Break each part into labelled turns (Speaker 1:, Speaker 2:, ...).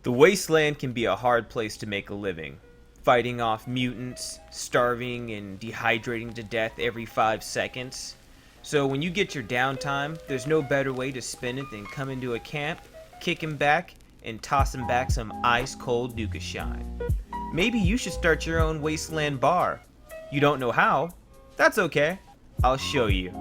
Speaker 1: The wasteland can be a hard place to make a living, fighting off mutants, starving and dehydrating to death every 5 seconds. So when you get your downtime, there's no better way to spend it than come into a camp, kicking back, and tossing back some ice-cold Duchess shine. Maybe you should start your own wasteland bar. You don't know how? That's okay. I'll show you.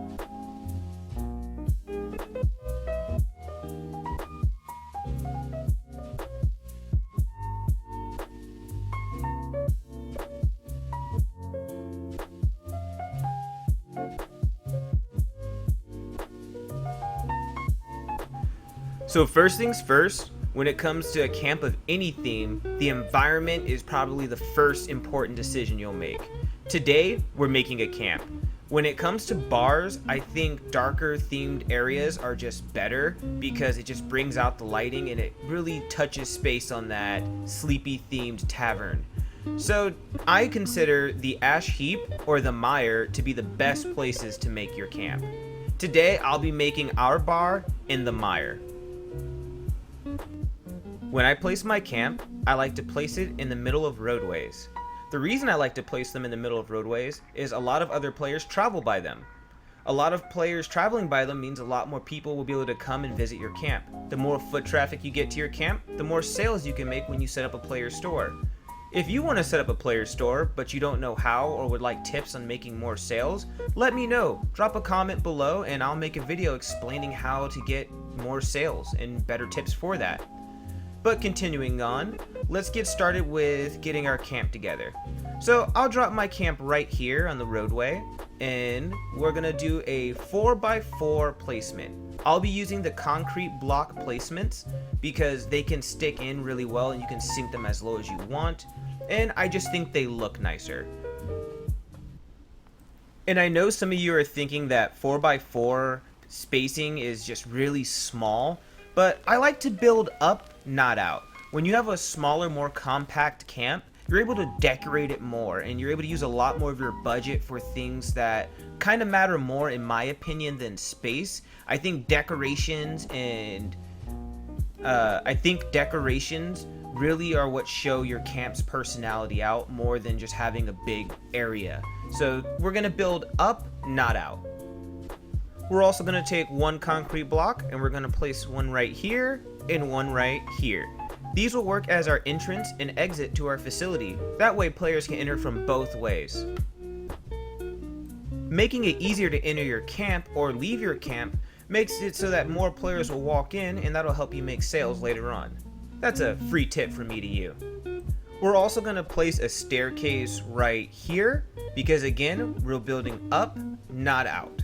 Speaker 1: So first things first, when it comes to a camp of any theme, the environment is probably the first important decision you'll make. Today, we're making a camp. When it comes to bars, I think darker themed areas are just better because it just brings out the lighting and it really touches space on that sleepy themed tavern. So I consider the ash heap or the mire to be the best places to make your camp. Today, I'll be making our bar in the mire. When I place my camp, I like to place it in the middle of roadways. The reason I like to place them in the middle of roadways is a lot of other players travel by them. A lot of players traveling by them means a lot more people will be able to come and visit your camp. The more foot traffic you get to your camp, the more sales you can make when you set up a player store. If you want to set up a player store, but you don't know how or would like tips on making more sales, let me know. Drop a comment below and I'll make a video explaining how to get more sales and better tips for that. But continuing on, let's get started with getting our camp together. So I'll drop my camp right here on the roadway, and we're gonna do a 4x4 placement. I'll be using the concrete block placements because they can stick in really well and you can sink them as low as you want, and I just think they look nicer. And I know some of you are thinking that 4x4 spacing is just really small, but I like to build up, not out. When you have a smaller, more compact camp, you're able to decorate it more and you're able to use a lot more of your budget for things that kind of matter more, in my opinion, than space. I think decorations really are what show your camp's personality out more than just having a big area. So we're gonna build up, not out. We're also going to take one concrete block and we're going to place one right here and one right here. These will work as our entrance and exit to our facility. That way players can enter from both ways. Making it easier to enter your camp or leave your camp makes it so that more players will walk in, and that'll help you make sales later on. That's a free tip from me to you. We're also going to place a staircase right here because, again, we're building up, not out.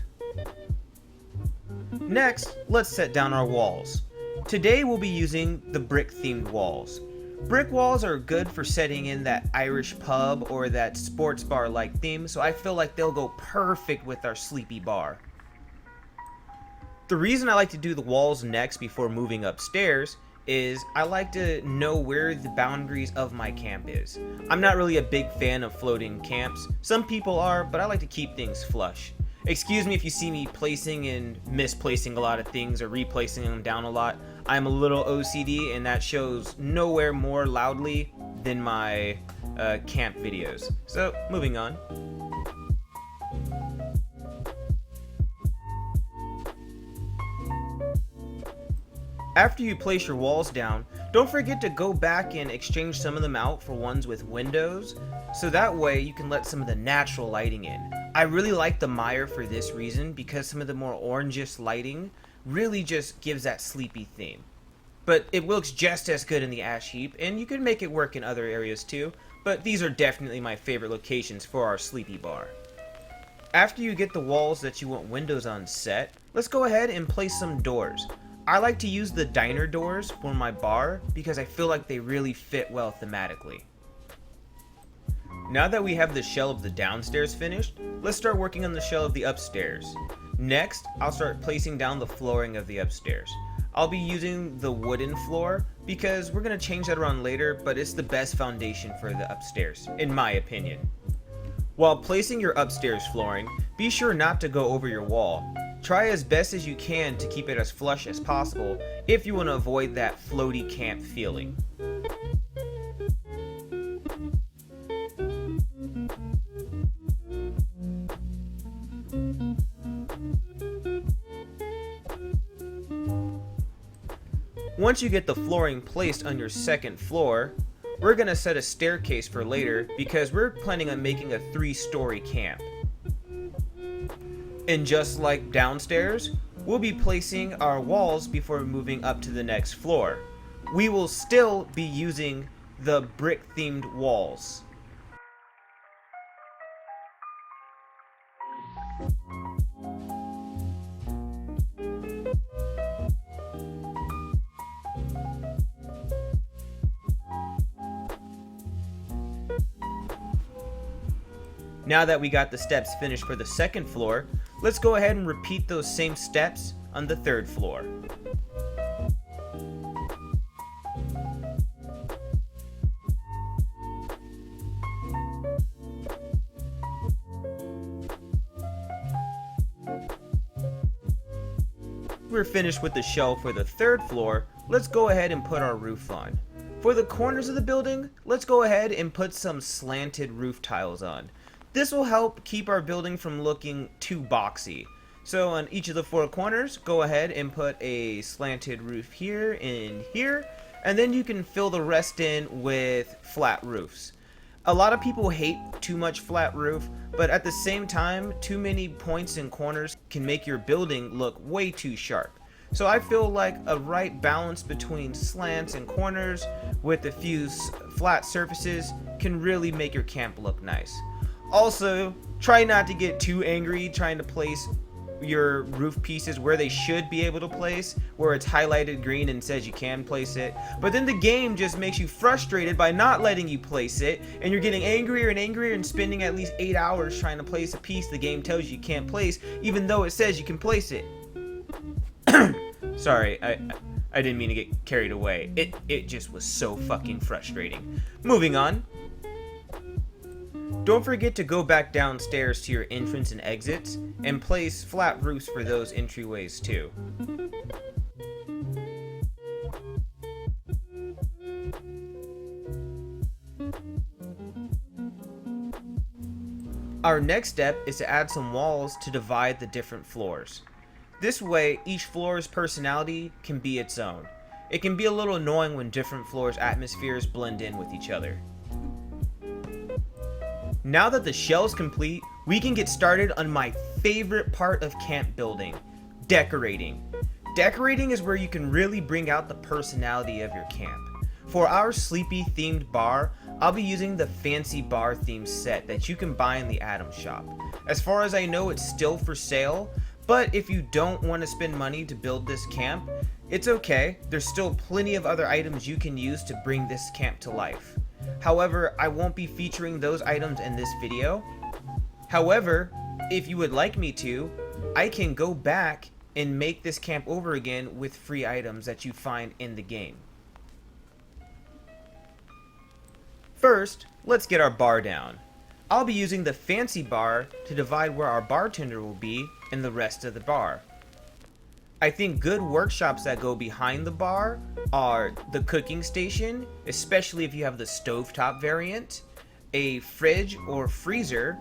Speaker 1: Next, let's set down our walls. Today we'll be using the brick themed walls. Brick walls are good for setting in that Irish pub or that sports bar like theme, so I feel like they'll go perfect with our sleepy bar. The reason I like to do the walls next before moving upstairs is I like to know where the boundaries of my camp is. I'm not really a big fan of floating camps. Some people are, but I like to keep things flush. Excuse me if you see me placing and misplacing a lot of things or replacing them down a lot. I'm a little OCD and that shows nowhere more loudly than my camp videos. So, moving on. After you place your walls down, don't forget to go back and exchange some of them out for ones with windows, so that way you can let some of the natural lighting in. I really like the mire for this reason because some of the more orangish lighting really just gives that sleepy theme. But it looks just as good in the ash heap, and you can make it work in other areas too, but these are definitely my favorite locations for our sleepy bar. After you get the walls that you want windows on set, let's go ahead and place some doors. I like to use the diner doors for my bar because I feel like they really fit well thematically. Now that we have the shell of the downstairs finished, let's start working on the shell of the upstairs. Next, I'll start placing down the flooring of the upstairs. I'll be using the wooden floor because we're going to change that around later, but it's the best foundation for the upstairs, in my opinion. While placing your upstairs flooring, be sure not to go over your wall. Try as best as you can to keep it as flush as possible if you want to avoid that floaty camp feeling. Once you get the flooring placed on your second floor, we're going to set a staircase for later because we're planning on making a 3-story camp. And just like downstairs, we'll be placing our walls before moving up to the next floor. We will still be using the brick-themed walls. Now that we got the steps finished for the second floor, let's go ahead and repeat those same steps on the third floor. We're finished with the shell for the third floor. Let's go ahead and put our roof on. For the corners of the building, let's go ahead and put some slanted roof tiles on. This will help keep our building from looking too boxy. So on each of the 4 corners, go ahead and put a slanted roof here and here, and then you can fill the rest in with flat roofs. A lot of people hate too much flat roof, but at the same time, too many points and corners can make your building look way too sharp. So I feel like a right balance between slants and corners with a few flat surfaces can really make your camp look nice. Also, try not to get too angry trying to place your roof pieces where they should be able to place, where it's highlighted green and says you can place it, but then the game just makes you frustrated by not letting you place it, and you're getting angrier and angrier and spending at least 8 hours trying to place a piece the game tells you can't place, even though it says you can place it. Sorry, I didn't mean to get carried away. It just was so fucking frustrating. Moving on. Don't forget to go back downstairs to your entrance and exits and place flat roofs for those entryways too. Our next step is to add some walls to divide the different floors. This way, each floor's personality can be its own. It can be a little annoying when different floors' atmospheres blend in with each other. Now that the shell's complete, we can get started on my favorite part of camp building, decorating. Decorating is where you can really bring out the personality of your camp. For our sleepy themed bar, I'll be using the fancy bar theme set that you can buy in the Atom shop. As far as I know, it's still for sale, but if you don't want to spend money to build this camp, it's okay. There's still plenty of other items you can use to bring this camp to life. However, I won't be featuring those items in this video. However, if you would like me to, I can go back and make this camp over again with free items that you find in the game. First, let's get our bar down. I'll be using the fancy bar to divide where our bartender will be and the rest of the bar. I think good workshops that go behind the bar are the cooking station, especially if you have the stovetop variant, a fridge or freezer,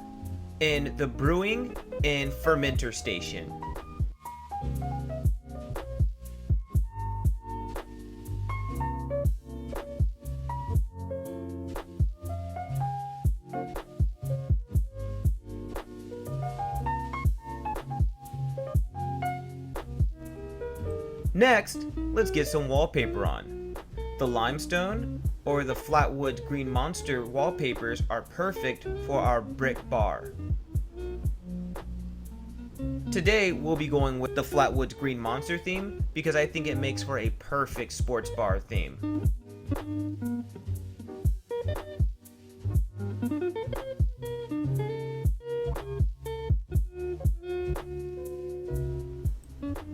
Speaker 1: and the brewing and fermenter station. Next, let's get some wallpaper on. The limestone or the flatwood green monster wallpapers are perfect for our brick bar. Today we'll be going with the flatwood green monster theme because I think it makes for a perfect sports bar theme.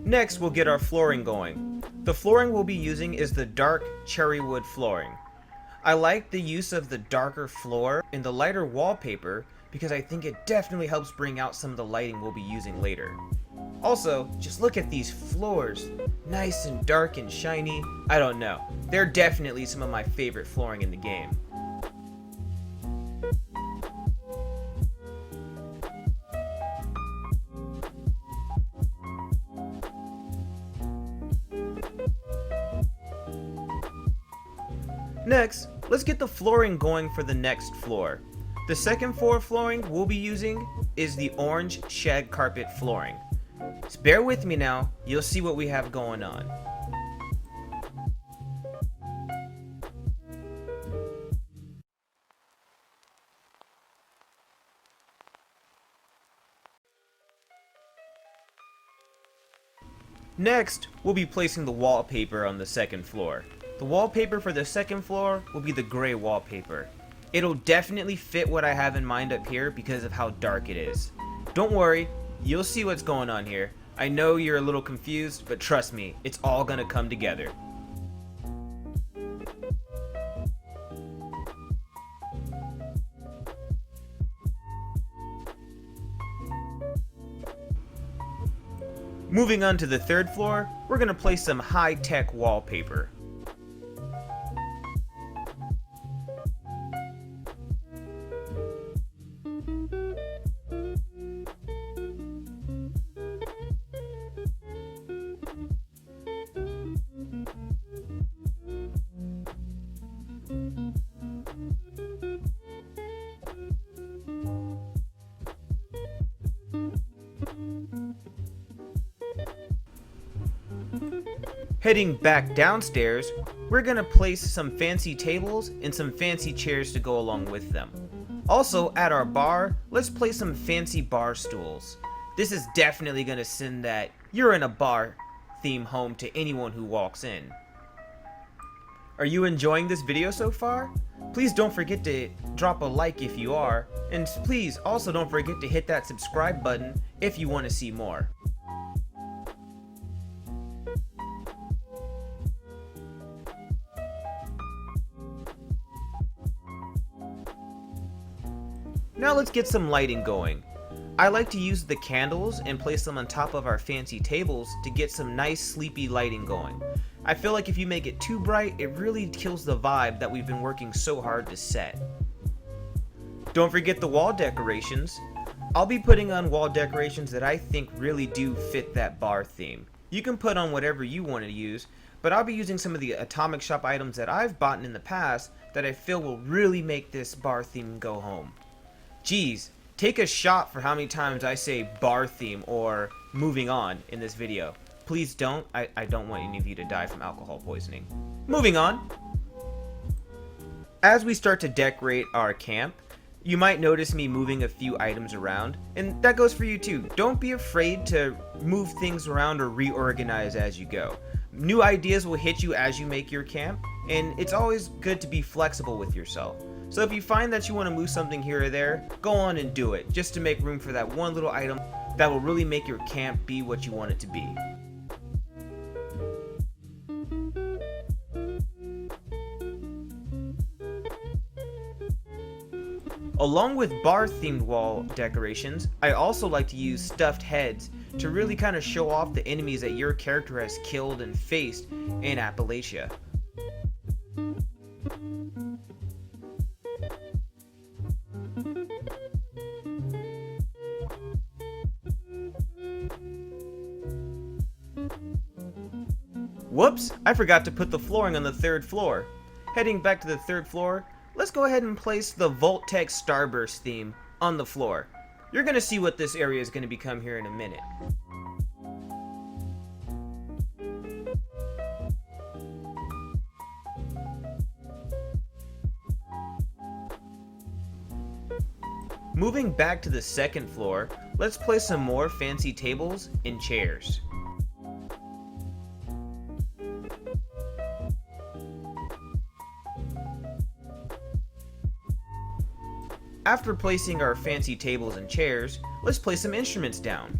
Speaker 1: Next, we'll get our flooring going. The flooring we'll be using is the dark cherry wood flooring. I like the use of the darker floor and the lighter wallpaper because I think it definitely helps bring out some of the lighting we'll be using later. Also, just look at these floors. Nice and dark and shiny. I don't know. They're definitely some of my favorite flooring in the game. Next, let's get the flooring going for the next floor. The second floor flooring we'll be using is the orange shag carpet flooring. So bear with me now, you'll see what we have going on. Next, we'll be placing the wallpaper on the second floor. The wallpaper for the second floor will be the gray wallpaper. It'll definitely fit what I have in mind up here because of how dark it is. Don't worry, you'll see what's going on here. I know you're a little confused, but trust me, it's all gonna come together. Moving on to the third floor, we're gonna place some high-tech wallpaper. Heading back downstairs, we're gonna place some fancy tables and some fancy chairs to go along with them. Also, at our bar, let's place some fancy bar stools. This is definitely gonna send that "you're in a bar" theme home to anyone who walks in. Are you enjoying this video so far? Please don't forget to drop a like if you are, and please also don't forget to hit that subscribe button if you want to see more. Now let's get some lighting going. I like to use the candles and place them on top of our fancy tables to get some nice sleepy lighting going. I feel like if you make it too bright, it really kills the vibe that we've been working so hard to set. Don't forget the wall decorations. I'll be putting on wall decorations that I think really do fit that bar theme. You can put on whatever you want to use, but I'll be using some of the Atomic Shop items that I've bought in the past that I feel will really make this bar theme go home. Geez, take a shot for how many times I say bar theme or moving on in this video. Please don't. I don't want any of you to die from alcohol poisoning. Moving on. As we start to decorate our camp, you might notice me moving a few items around, and that goes for you too. Don't be afraid to move things around or reorganize as you go. New ideas will hit you as you make your camp, and it's always good to be flexible with yourself. So if you find that you want to move something here or there, go on and do it, just to make room for that one little item that will really make your camp be what you want it to be. Along with bar-themed wall decorations, I also like to use stuffed heads to really kind of show off the enemies that your character has killed and faced in Appalachia. Whoops, I forgot to put the flooring on the third floor. Heading back to the third floor, let's go ahead and place the Voltec Starburst theme on the floor. You're gonna see what this area is gonna become here in a minute. Moving back to the second floor, let's place some more fancy tables and chairs. After placing our fancy tables and chairs, let's place some instruments down.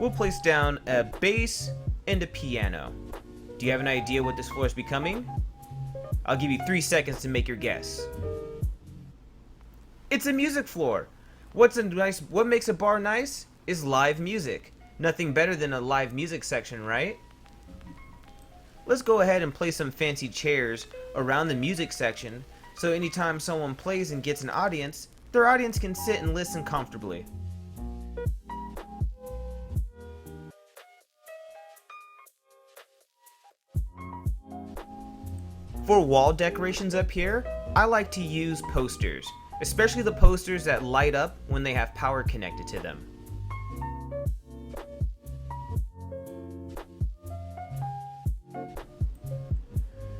Speaker 1: We'll place down a bass and a piano. Do you have an idea what this floor is becoming? I'll give you 3 seconds to make your guess. It's a music floor. What makes a bar nice is live music. Nothing better than a live music section, right? Let's go ahead and place some fancy chairs around the music section so anytime someone plays and gets an audience, their audience can sit and listen comfortably. For wall decorations up here, I like to use posters, especially the posters that light up when they have power connected to them.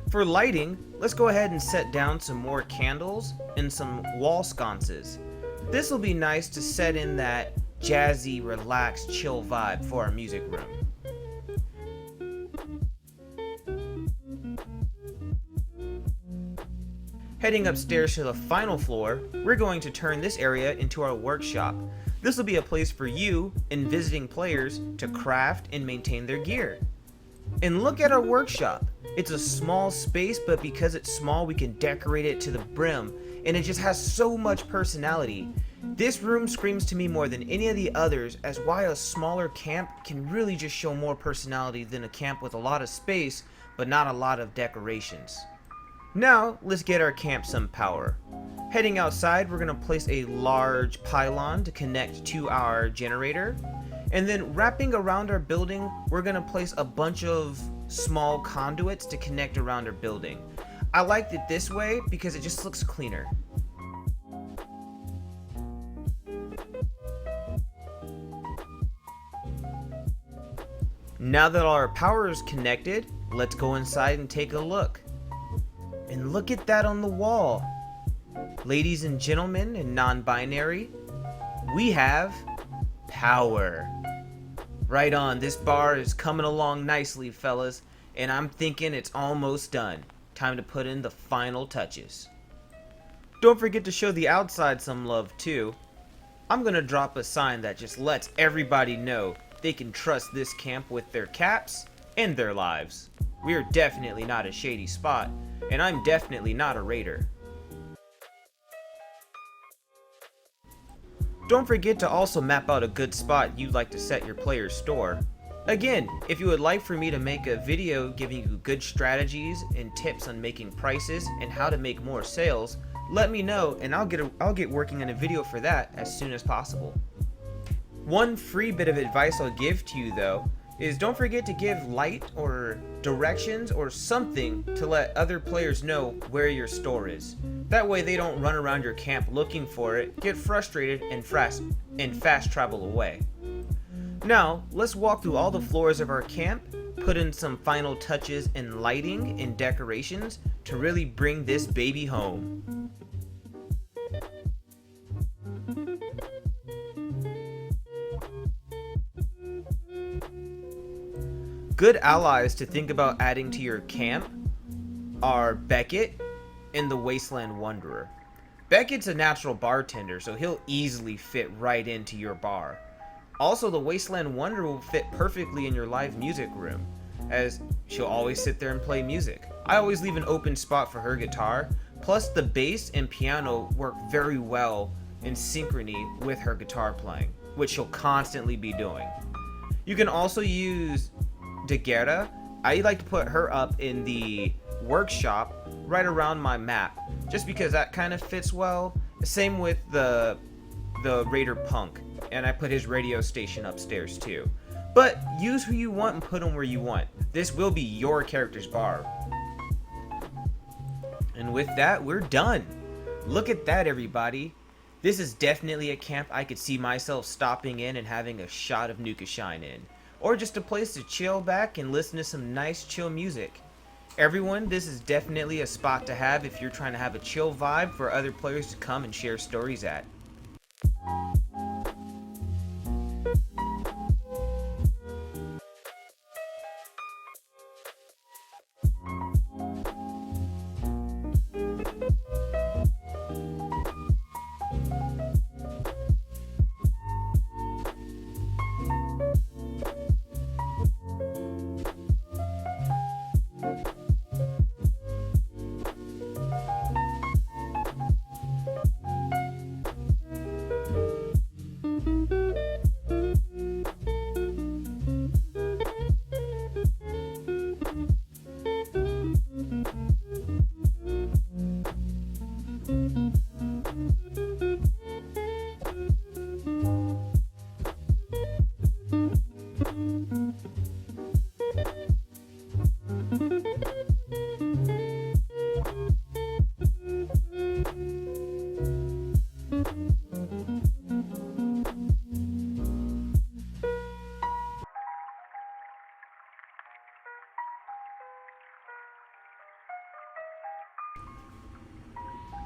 Speaker 1: For lighting, let's go ahead and set down some more candles and some wall sconces. This will be nice to set in that jazzy, relaxed, chill vibe for our music room. Heading upstairs to the final floor, we're going to turn this area into our workshop. This will be a place for you and visiting players to craft and maintain their gear. And look at our workshop. It's a small space, but because it's small, we can decorate it to the brim, and it just has so much personality. This room screams to me more than any of the others as why a smaller camp can really just show more personality than a camp with a lot of space, but not a lot of decorations. Now, let's get our camp some power. Heading outside, we're going to place a large pylon to connect to our generator. And then wrapping around our building, we're going to place a bunch of small conduits to connect around our building. I liked it this way because it just looks cleaner. Now that all our power is connected, let's go inside and take a look. And look at that on the wall. Ladies and gentlemen and non-binary, we have power. Right on, this bar is coming along nicely, fellas, and I'm thinking it's almost done. Time to put in the final touches. Don't forget to show the outside some love too. I'm gonna drop a sign that just lets everybody know they can trust this camp with their caps and their lives. We're definitely not a shady spot, and I'm definitely not a raider. Don't forget to also map out a good spot you'd like to set your player's store. Again, if you would like for me to make a video giving you good strategies and tips on making prices and how to make more sales, let me know and I'll get working on a video for that as soon as possible. One free bit of advice I'll give to you though is don't forget to give light or directions or something to let other players know where your store is. That way they don't run around your camp looking for it, get frustrated, and fast travel away. Now, let's walk through all the floors of our camp, put in some final touches in lighting and decorations to really bring this baby home. Good allies to think about adding to your camp are Beckett and the Wasteland Wanderer. Beckett's a natural bartender, so he'll easily fit right into your bar. Also, the Wasteland Wanderer will fit perfectly in your live music room, as she'll always sit there and play music. I always leave an open spot for her guitar, plus the bass and piano work very well in synchrony with her guitar playing, which she'll constantly be doing. You can also use Duchess. I like to put her up in the workshop right around my map, just because that kind of fits well. Same with the Raider Punk, and I put his radio station upstairs too. But use who you want and put them where you want. This will be your character's bar. And with that, we're done. Look at that, everybody. This is definitely a camp I could see myself stopping in and having a shot of Nuka Shine in. Or just a place to chill back and listen to some nice chill music. Everyone, this is definitely a spot to have if you're trying to have a chill vibe for other players to come and share stories at.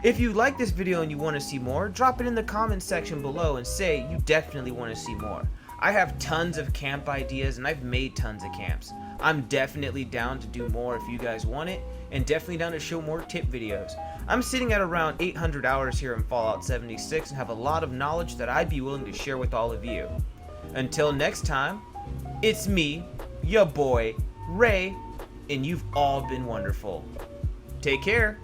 Speaker 1: If you like this video and you want to see more, drop it in the comments section below and say you definitely want to see more. I have tons of camp ideas and I've made tons of camps. I'm definitely down to do more if you guys want it, and definitely down to show more tip videos. I'm sitting at around 800 hours here in Fallout 76 and have a lot of knowledge that I'd be willing to share with all of you. Until next time, it's me, your boy, Ray, and you've all been wonderful. Take care.